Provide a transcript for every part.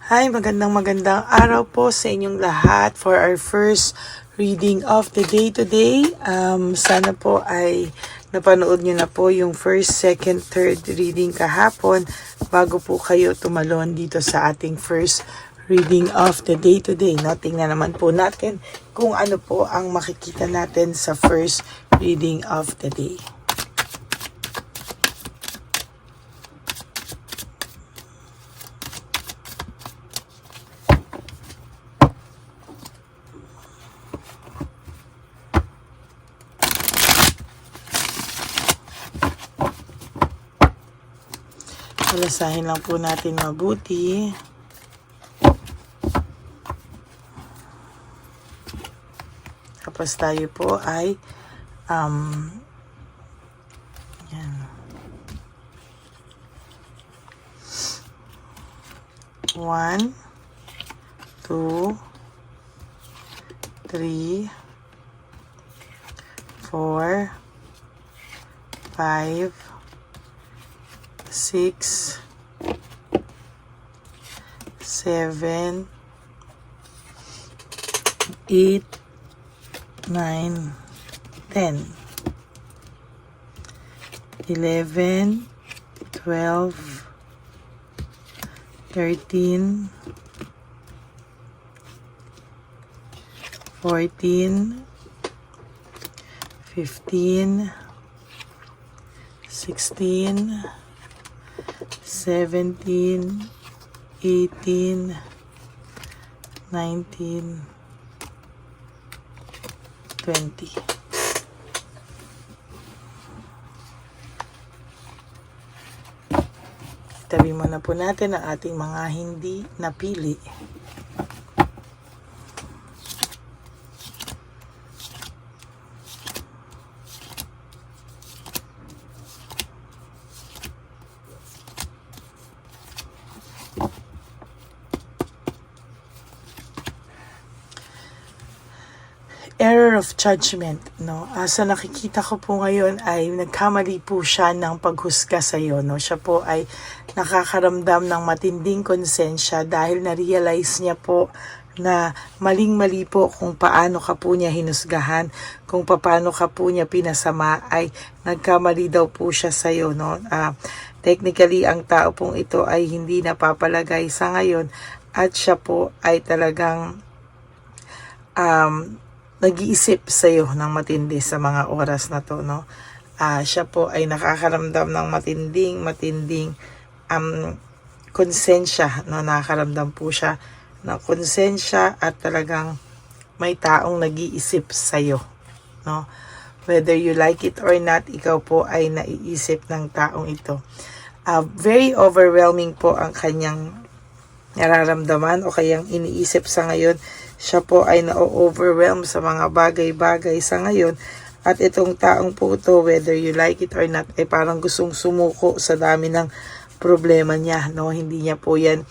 Hi, magandang araw po sa inyong lahat for our first reading of the day today. Sana po ay napanood nyo na po yung first, second, third reading kahapon bago po kayo tumalon dito sa ating first reading of the day today. No? Tingnan naman po natin kung ano po ang makikita natin sa first reading of the day. Palasahin lang po natin mabuti. Tapos tayo po ay yan. 1, 2, 3, 4, 5, 6, 7, 8, 9, 10, 11, 12, 13, 14, 15, 16, 17, 18, 19, 20. Tabi muna po natin ang ating mga hindi napili. Error of judgment, no? Sa nakikita ko po ngayon ay nagkamali po siya ng paghusga sa iyo, no? Siya po ay nakakaramdam ng matinding konsensya dahil na-realize niya po na maling-mali po kung paano ka po niya hinusgahan, kung paano ka po niya pinasama, ay nagkamali daw po siya sa iyo, no? Technically, ang tao pong ito ay hindi napapalagay sa ngayon at siya po ay talagang nag-iisip sa iyo ng matindi sa mga oras na to, no? Siya po ay nakakaramdam ng matinding konsensya, no? Nakakaramdam po siya ng konsensya at talagang may taong nag-iisip sa iyo, no? Whether you like it or not, ikaw po ay naiisip ng taong ito. Very overwhelming po ang kanyang nararamdaman o kayang iniisip sa ngayon. Siya po ay na-overwhelm sa mga bagay-bagay sa ngayon. At itong taong po ito, whether you like it or not, ay parang gustong sumuko sa dami ng problema niya, no? Hindi niya po yan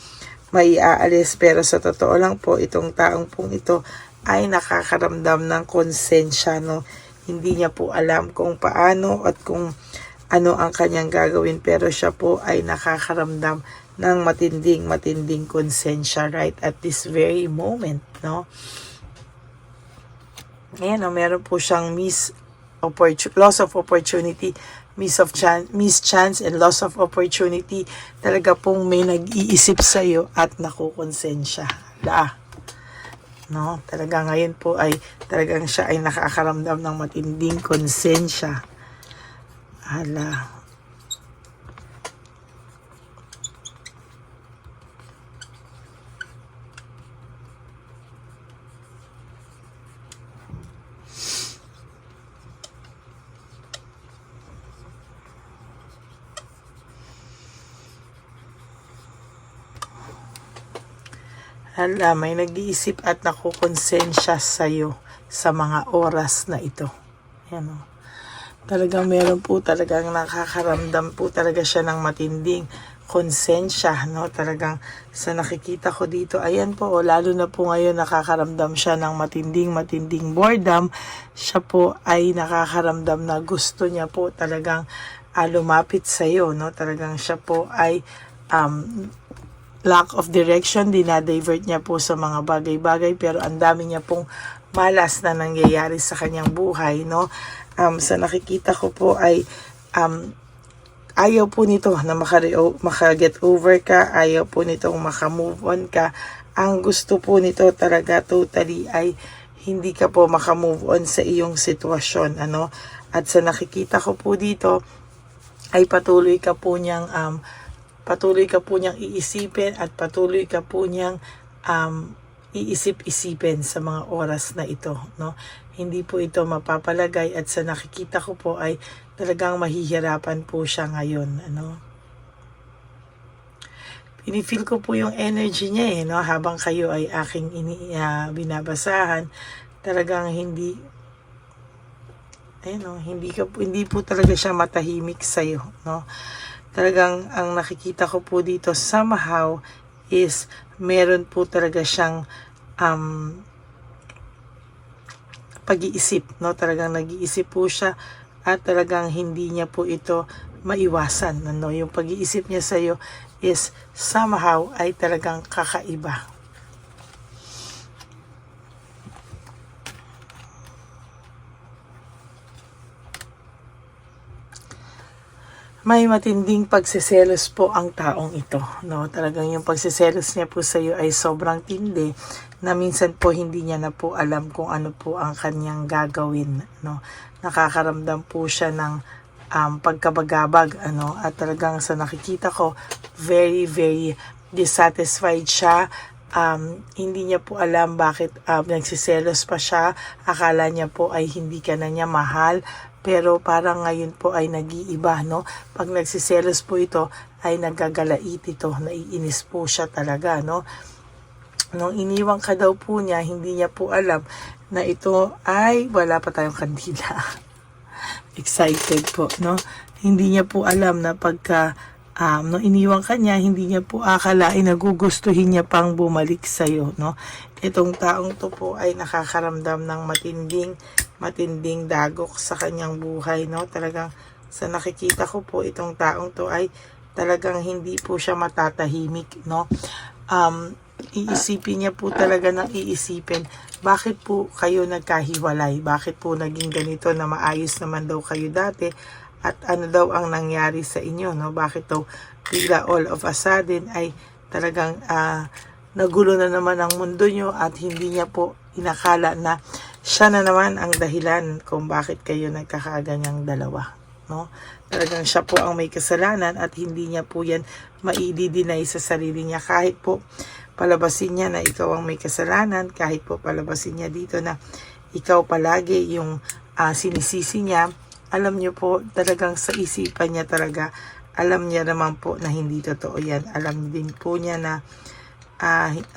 maiaalis. Pero sa totoo lang po, itong taong pong ito ay nakakaramdam ng konsensya, no? Hindi niya po alam kung paano at kung ano ang kanyang gagawin. Pero siya po ay nakakaramdam ng matinding konsensya right at this very moment, no? Ayan, no, meron po siyang loss of opportunity, miss chance and loss of opportunity. Talaga pong may nag-iisip sa iyo at nakukonsensya. No, talaga ngayon po ay talagang siya ay nakakaramdam ng matinding konsensya. Hala. May nag-iisip at nakukonsensya sa'yo sa mga oras na ito. Yan, o. Talagang meron po talagang nakakaramdam po talaga siya ng matinding konsensya, no? Talagang sa nakikita ko dito, ayan po, lalo na po ngayon nakakaramdam siya ng matinding boredom. Siya po ay nakakaramdam na gusto niya po talagang lumapit sa iyo, no? Talagang siya po ay lack of direction, dinadivert niya po sa mga bagay-bagay, pero ang dami niya pong malas na nangyayari sa kanyang buhay, no? Sa nakikita ko po ay ayaw po nito na maka-get over ka, ayaw po nito maka-move on ka. Ang gusto po nito talaga totally ay hindi ka po maka-move on sa iyong sitwasyon, ano? At sa nakikita ko po dito ay patuloy ka po niyang iisipin at patuloy ka po niyang iisip-isipin sa mga oras na ito, no? Hindi po ito mapapalagay at sa nakikita ko po ay talagang mahihirapan po siya ngayon, ano? Pinifeel ko po yung energy niya no? Habang kayo ay aking binabasahan, talagang hindi hindi po talaga siya matahimik sa iyo, no? Talagang ang nakikita ko po dito somehow is meron po talaga siyang pag-iisip, no? Talagang nag-iisip po siya at talagang hindi niya po ito maiwasan, ano? Yung pag-iisip niya sa iyo is somehow ay talagang kakaiba. May matinding pagseselos po ang taong ito, no? Talagang yung pagseselos niya po sa iyo ay sobrang tindi na minsan po hindi niya na po alam kung ano po ang kanyang gagawin, no? Nakakaramdam po siya ng pagkabagabag, ano? At talagang sa nakikita ko, very, very dissatisfied siya. Hindi niya po alam bakit nagsiselos pa siya. Akala niya po ay hindi ka na niya mahal. Pero parang ngayon po ay nag-iiba, no? Pag nagsiselos po ito, ay nagagalait ito, naiinis po siya talaga, no? Nung iniwan ka daw po niya, hindi niya po alam na ito ay wala pa tayong kandila. Excited po, no? Hindi niya po alam na pagka nung iniwan ka niya, hindi niya po akalain na gugustuhin niya pang bumalik sa'yo, no? Itong taong to po ay nakakaramdam ng matinding dagok sa kanyang buhay, no? Talagang sa nakikita ko po, itong taong to ay talagang hindi po siya matatahimik, no? Iisipin niya po talaga ng iisipin, bakit po kayo nagkahiwalay? Bakit po naging ganito na maayos naman daw kayo dati? At ano daw ang nangyari sa inyo, no? Bakit daw bigla all of a sudden ay talagang nagulo na naman ang mundo nyo at hindi niya po inakala na siya na naman ang dahilan kung bakit kayo nagkakaganyang dalawa, no? Talagang siya po ang may kasalanan at hindi niya po yan maididinay sa sarili niya. Kahit po palabasin niya na ikaw ang may kasalanan, kahit po palabasin niya dito na ikaw palagi yung sinisisi niya, alam niyo po talagang sa isipan niya talaga, alam niya naman po na hindi totoo yan. Alam din po niya na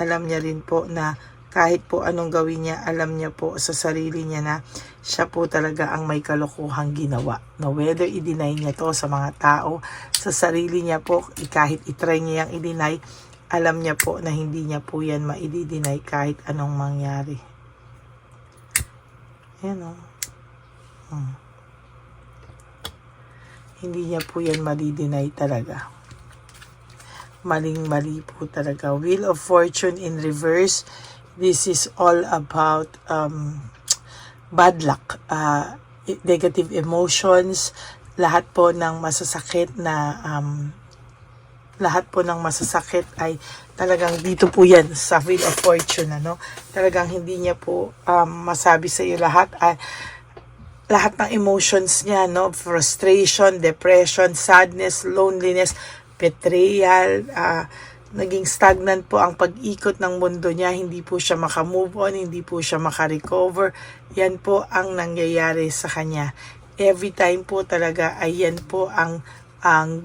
alam niya rin po na kahit po anong gawin niya, alam niya po sa sarili niya na siya po talaga ang may kalokohang ginawa. No, whether i-deny niya to sa mga tao, sa sarili niya po, kahit itry niya yung i-deny, alam niya po na hindi niya po yan ma-i-deny kahit anong mangyari. Yan o. Hindi niya po yan ma-deny talaga. Maling-mali po talaga. Wheel of Fortune in reverse. This is all about bad luck, negative emotions, lahat po ng masasakit ay talagang dito po yan sa Wheel of Fortune, ano? Talagang hindi niya po masabi sa iyo lahat ng emotions niya, no? Frustration, depression, sadness, loneliness, betrayal, naging stagnant po ang pag-ikot ng mundo niya, hindi po siya makamove on, hindi po siya makarecover. Yan po ang nangyayari sa kanya. Every time po talaga ay yan po ang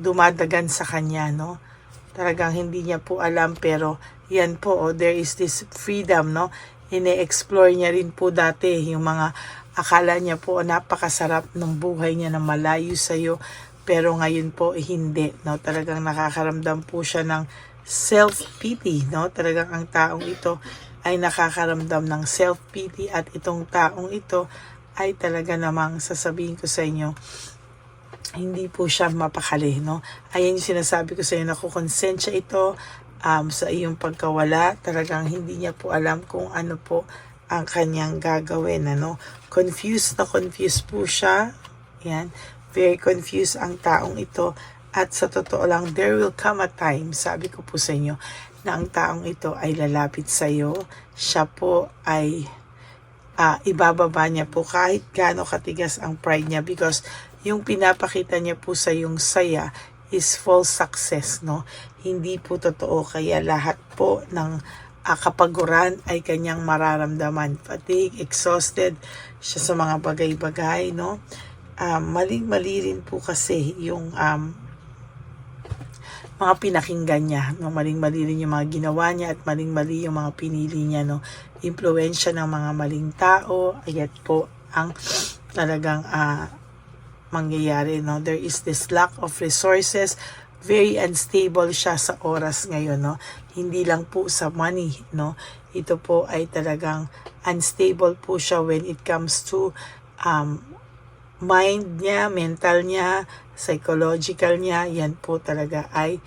dumadagan sa kanya, no? Talagang hindi niya po alam, pero yan po, there is this freedom, no? Ine-explore niya rin po dati yung mga akala niya po napakasarap ng buhay niya na malayo sa iyo, pero ngayon po hindi, no? Talagang nakakaramdam po siya ng self-pity, no? Talagang ang taong ito ay nakakaramdam ng self-pity at itong taong ito ay talaga namang sasabihin ko sa inyo, hindi po siya mapakali, no? Ayan yung sinasabi ko sa inyo, nakukonsensya ito, sa iyong pagkawala. Talagang hindi niya po alam kung ano po ang kanyang gagawin. Confused na confused po siya. Yan. Very confused ang taong ito. At sa totoo lang, there will come a time, sabi ko po sa inyo, na ang taong ito ay lalapit sa iyo. Siya po ay ibababa niya po kahit gaano katigas ang pride niya, because yung pinapakita niya po sa yung saya is false success, Hindi po totoo, kaya lahat po ng kapaguran ay kanyang mararamdaman. Fatigue, exhausted siya sa mga bagay-bagay, Maling-mali rin po kasi yung mga pinakinggan niya, maling-mali rin yung mga ginawa niya, at maling-mali yung mga pinili niya, impluwensya ng mga maling tao. Ayat po ang talagang mangyayari, There is this lack of resources, very unstable siya sa oras ngayon, Hindi lang po sa money, Ito po ay talagang unstable po siya when it comes to mind niya, mental niya, psychological niya. Yan po talaga ay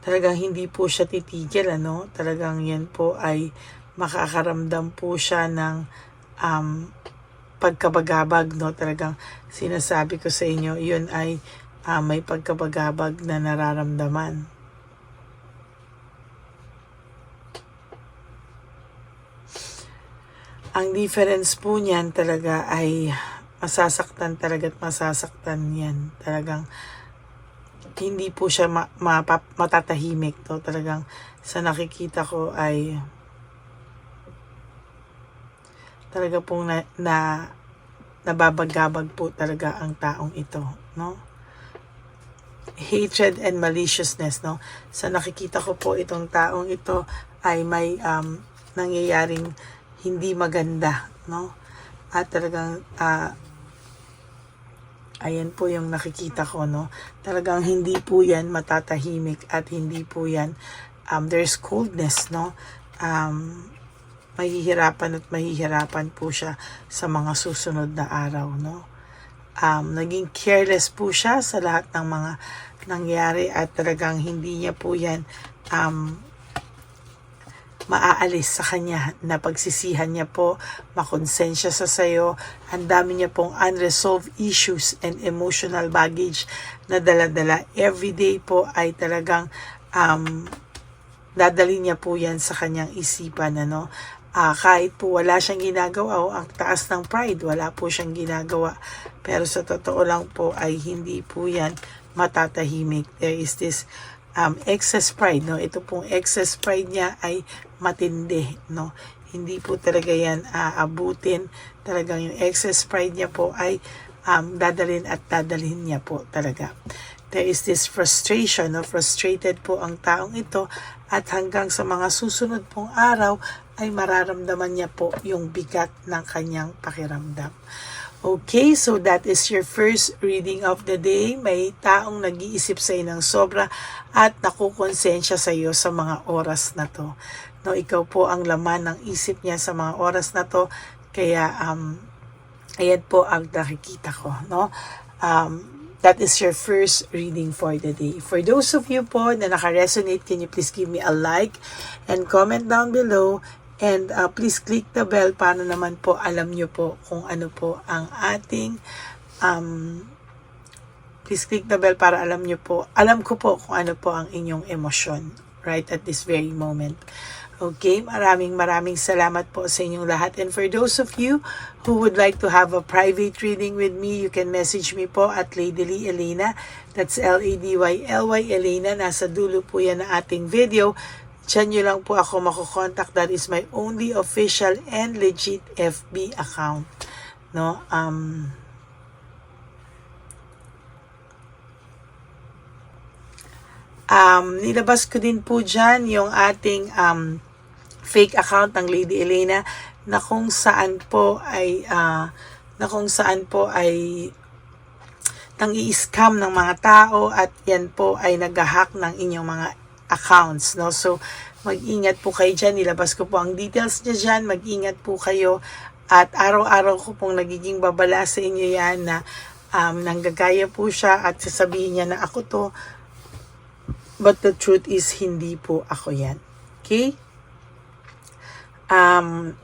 talagang hindi po siya titigil, Talagang yan po ay makakaramdam po siya ng pagkabagabag, Talagang sinasabi ko sa inyo, yun ay may pagkabagabag na nararamdaman. Ang difference po niyan talaga ay masasaktan talaga, at masasaktan yan. Talagang hindi po siya matatahimik, Talagang sa nakikita ko ay talaga pong nababagabag po talaga ang taong ito, Hatred and maliciousness, Sa nakikita ko po, itong taong ito ay may nangyayaring hindi maganda, At talagang ayan po yung nakikita ko, Talagang hindi po yan matatahimik, at hindi po yan there's coldness, mahihirapan po siya sa mga susunod na araw, Naging careless po siya sa lahat ng mga nangyari, at talagang hindi niya po yan maaalis sa kanya, na pagsisihan niya po, makonsensya sa sayo. Ang dami niya pong unresolved issues and emotional baggage na dala-dala. Everyday po ay talagang dadali niya po yan sa kanyang isipan, kahit po wala siyang ginagawa, ang taas ng pride, wala po siyang ginagawa. Pero sa totoo lang po ay hindi po yan matatahimik. There is this excess pride, Ito pong excess pride niya ay matindi, Hindi po talaga yan aabutin. Talagang yung excess pride niya po ay dadalhin niya po talaga. There is this frustration, frustrated po ang taong ito, at hanggang sa mga susunod pong araw ay mararamdaman niya po yung bigat ng kanyang pakiramdam. Okay, so that is your first reading of the day. May taong nag-iisip sa iyo ng sobra at nakukonsensya sa iyo sa mga oras na to. Ikaw po ang laman ng isip niya sa mga oras na to. Kaya, ayan po ang nakikita ko, That is your first reading for the day. For those of you po na naka-resonate, can you please give me a like and comment down below. And please click the bell para naman po alam nyo po kung ano po ang ating please click the bell para alam ko po kung ano po ang inyong emosyon right at this very moment. Okay, maraming salamat po sa inyong lahat. And for those of you who would like to have a private reading with me, you can message me po at Ladyly Elena. That's Ladyly Elena. Nasa dulo po yan ng ating video. Diyan nyo lang po ako makukontak. That is my only official and legit FB account. Nilabas ko din po dyan yung ating fake account ng Lady Elena na kung saan po ay nang i-scam ng mga tao, at yan po ay nag-hack ng inyong mga accounts, So, mag-ingat po kayo dyan. Nilabas ko po ang details niya dyan. Mag-ingat po kayo. At araw-araw ko pong nagiging babala sa inyo yan na nanggagaya po siya at sasabihin niya na ako to, but the truth is hindi po ako yan. Okay? Ang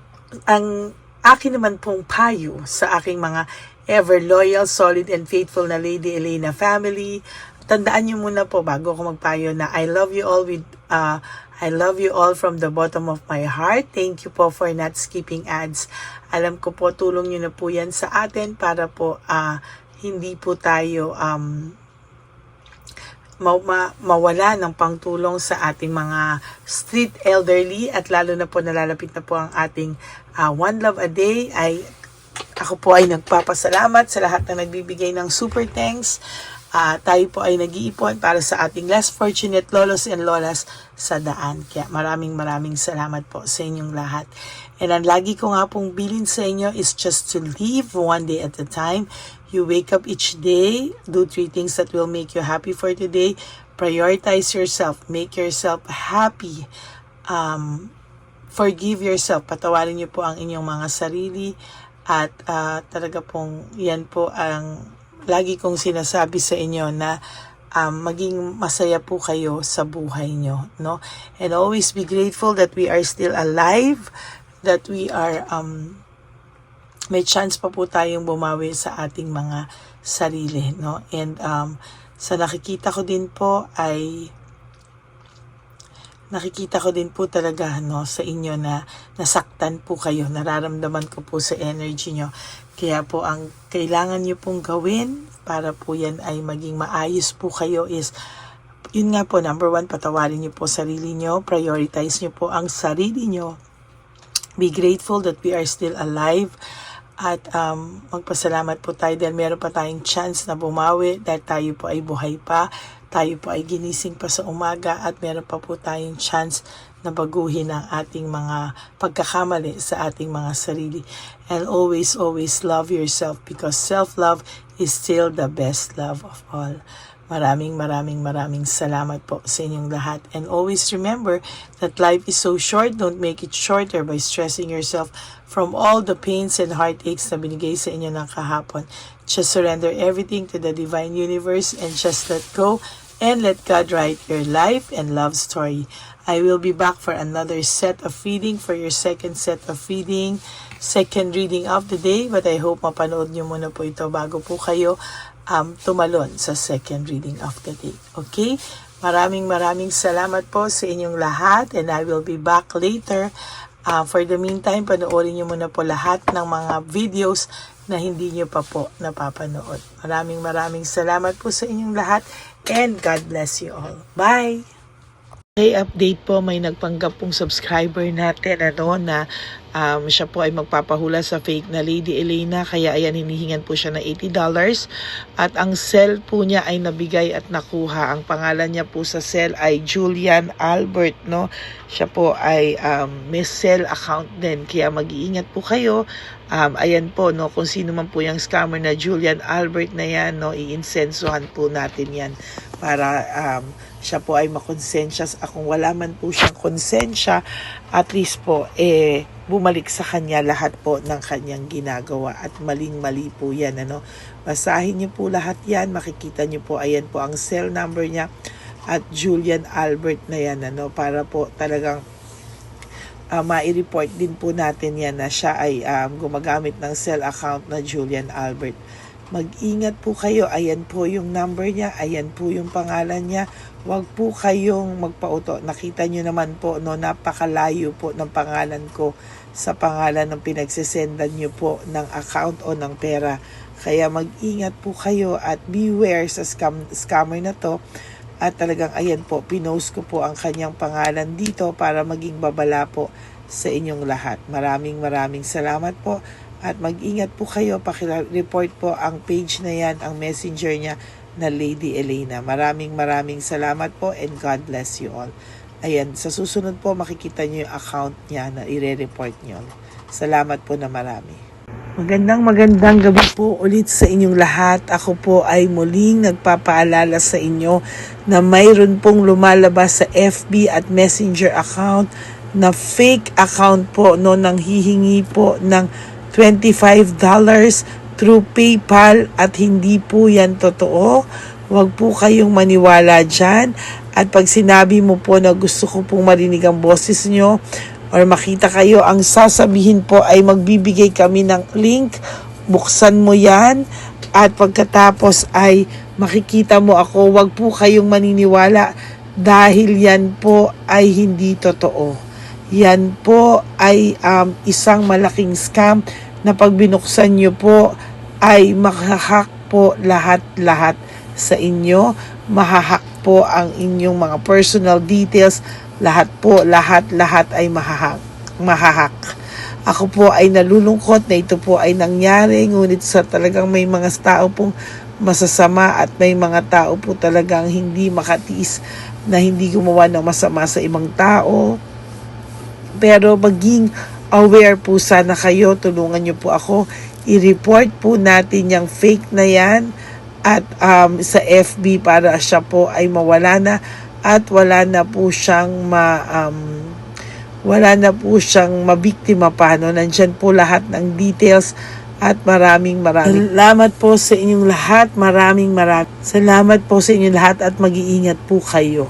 akin naman pong payo sa aking mga ever loyal, solid, and faithful na Lady Elena family, tandaan niyo muna po bago ako magpayo na I love you all from the bottom of my heart. Thank you po for not skipping ads. Alam ko po, tulong niyo na po yan sa atin para po hindi po tayo mawala ng pangtulong sa ating mga street elderly, at lalo na po nalalapit na po ang ating One Love a Day. Ako po ay nagpapasalamat sa lahat na nagbibigay ng super thanks. Tayo po ay nag-iipon para sa ating less fortunate lolos and lolas sa daan. Kaya maraming salamat po sa inyong lahat. And ang lagi ko nga pong bilin sa inyo is just to live one day at a time. You wake up each day, do 3 things that will make you happy for today. Prioritize yourself, make yourself happy. Forgive yourself, patawarin niyo po ang inyong mga sarili. At talaga pong yan po ang lagi kong sinasabi sa inyo na maging masaya po kayo sa buhay nyo, no? And always be grateful that we are still alive, that we are may chance pa po tayong bumawi sa ating mga sarili, no? And sa nakikita ko din po talaga, no, sa inyo na nasaktan po kayo. Nararamdaman ko po sa energy nyo. Kaya po ang kailangan nyo pong gawin para po yan ay maging maayos po kayo is, yun nga po, number 1, patawarin nyo po sarili nyo. Prioritize nyo po ang sarili nyo. Be grateful that we are still alive. At magpasalamat po tayo dahil meron pa tayong chance na bumawi, dahil tayo po ay buhay pa, tayo po ay ginising pa sa umaga, at meron pa po tayong chance na baguhin ang ating mga pagkakamali sa ating mga sarili. And always love yourself, because self-love is still the best love of all. Maraming salamat po sa inyong lahat. And always remember that life is so short. Don't make it shorter by stressing yourself from all the pains and heartaches na binigay sa inyo ng kahapon. Just surrender everything to the divine universe and just let go and let God write your life and love story. I will be back for another set of reading, for your second set of reading, second reading of the day. But I hope mapanood nyo muna po ito bago po kayo tumalon sa second reading of the day. Okay? Maraming salamat po sa inyong lahat, and I will be back later. For the meantime, panoorin nyo muna po lahat ng mga videos na hindi nyo pa po napapanood. Maraming salamat po sa inyong lahat, and God bless you all. Bye! Okay, update po, may nagpanggap pong subscriber natin na siya po ay magpapahula sa fake na Lady Elena, kaya ayan, hinihingan po siya ng $80 at ang cell po niya ay nabigay at nakuha. Ang pangalan niya po sa cell ay Julian Albert, no? Siya po ay may cell account din, kaya mag-iingat po kayo. Ayan po, no, kung sino man po yung scammer na Julian Albert na yan, no, iinsensuhan po natin yan para siya po ay makonsensya. Kung wala man po siyang konsensya, at least po bumalik sa kanya lahat po ng kanyang ginagawa, at maling-mali po yan, ano. Basahin niyo po lahat yan, makikita niyo po, ayan po ang cell number niya at Julian Albert na yan, ano, para po talagang mai-report din po natin yan na siya ay gumagamit ng cell account na Julian Albert. Mag-ingat po kayo. Ayan po yung number niya. Ayan po yung pangalan niya. Huwag po kayong magpauto. Nakita nyo naman po, no, napakalayo po ng pangalan ko sa pangalan ng pinagsisendan nyo po ng account o ng pera. Kaya mag-ingat po kayo at beware sa scammer na to. At talagang ayan po, pinost ko po ang kanyang pangalan dito para maging babala po sa inyong lahat. Maraming salamat po. At mag-ingat po kayo, pakireport po ang page na yan, ang messenger niya na Lady Elena. Maraming salamat po, and God bless you all. Ayan, sa susunod po makikita niyo yung account niya na ire-report niyo. Salamat po na marami. Magandang gabi po ulit sa inyong lahat. Ako po ay muling nagpapaalala sa inyo na mayroon pong lumalabas sa FB at Messenger account na fake account po, no, nang hihingi po ng $25 through PayPal at hindi po yan totoo. Huwag po kayong maniwala dyan. At pag sinabi mo po na gusto ko pong marinig ang boses nyo or makita kayo, ang sasabihin po ay magbibigay kami ng link. Buksan mo yan at pagkatapos ay makikita mo ako. Huwag po kayong maniniwala dahil yan po ay hindi totoo. Yan po ay isang malaking scam na pag binuksan nyo po ay makahack po lahat-lahat sa inyo. Mahahack po ang inyong mga personal details. Lahat ay mahahack. Ako po ay nalulungkot na ito po ay nangyari, ngunit sa talagang may mga tao pong masasama at may mga tao po talagang hindi makatiis na hindi gumawa ng masama sa ibang tao. Pero maging aware po sana kayo, tulungan nyo po ako, i-report po natin yung fake na yan at sa FB para siya po ay mawala na at wala na po siyang mabiktima pa, no? Nandyan po lahat ng details at maraming salamat po sa inyong lahat. Maraming salamat po sa inyong lahat at mag-iingat po kayo.